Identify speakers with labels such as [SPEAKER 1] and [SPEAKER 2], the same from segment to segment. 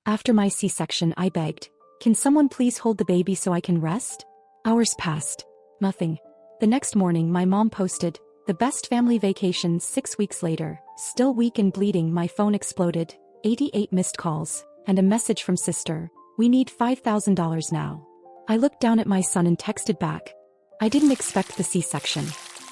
[SPEAKER 1] After my C-section, I begged, "Can someone please hold the baby so I can rest?" Hours passed. Nothing. The next morning, my mom posted, "The best family vacation." 6 weeks later, still weak and bleeding, my phone exploded, 88 missed calls, and a message from sister, "We need $5,000 now." I looked down at my son and texted back. I didn't expect the C-section.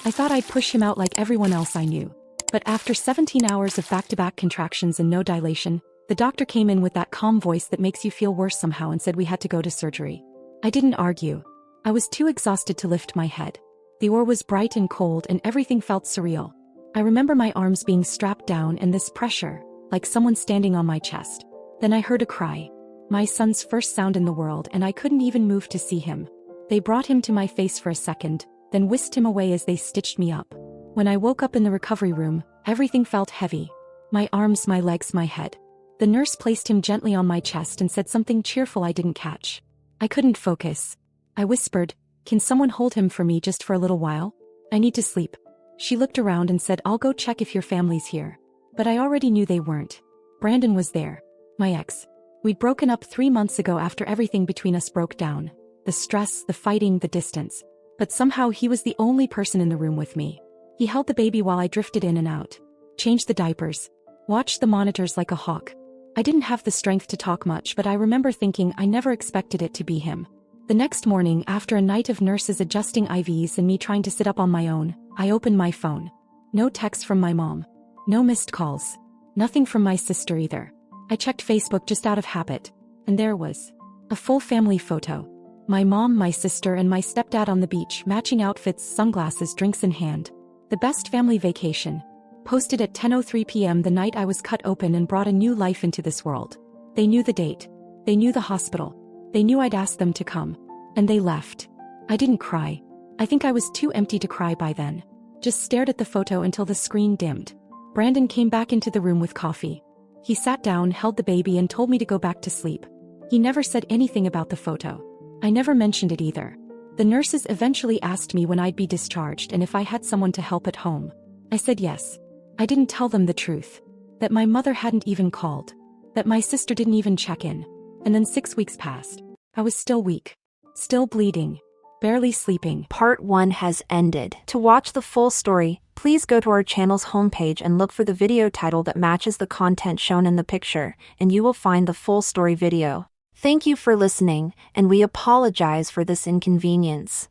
[SPEAKER 1] I thought I'd push him out like everyone else I knew. But after 17 hours of back-to-back contractions and no dilation, the doctor came in with that calm voice that makes you feel worse somehow and said we had to go to surgery. I didn't argue. I was too exhausted to lift my head. The OR was bright and cold and everything felt surreal. I remember my arms being strapped down and this pressure, like someone standing on my chest. Then I heard a cry. My son's first sound in the world, and I couldn't even move to see him. They brought him to my face for a second, then whisked him away as they stitched me up. When I woke up in the recovery room, everything felt heavy. My arms, my legs, my head. The nurse placed him gently on my chest and said something cheerful I didn't catch. I couldn't focus. I whispered, "Can someone hold him for me just for a little while? I need to sleep." She looked around and said, "I'll go check if your family's here." But I already knew they weren't. Brandon was there. My ex. We'd broken up 3 months ago after everything between us broke down. The stress, the fighting, the distance. But somehow he was the only person in the room with me. He held the baby while I drifted in and out. Changed the diapers. Watched the monitors like a hawk. I didn't have the strength to talk much, but I remember thinking I never expected it to be him. The next morning, after a night of nurses adjusting IVs and me trying to sit up on my own, I opened my phone. No text from my mom. No missed calls. Nothing from my sister either. I checked Facebook just out of habit, and there was a full family photo. My mom, my sister, and my stepdad on the beach, matching outfits, sunglasses, drinks in hand. The best family vacation. Posted at 10:03 p.m. the night I was cut open and brought a new life into this world. They knew the date. They knew the hospital. They knew I'd asked them to come. And they left. I didn't cry. I think I was too empty to cry by then. Just stared at the photo until the screen dimmed. Brandon came back into the room with coffee. He sat down, held the baby, and told me to go back to sleep. He never said anything about the photo. I never mentioned it either. The nurses eventually asked me when I'd be discharged and if I had someone to help at home. I said yes. I didn't tell them the truth. That my mother hadn't even called. That my sister didn't even check in. And then 6 weeks passed. I was still weak. Still bleeding. Barely sleeping.
[SPEAKER 2] Part 1 has ended. To watch the full story, please go to our channel's homepage and look for the video title that matches the content shown in the picture, and you will find the full story video. Thank you for listening, and we apologize for this inconvenience.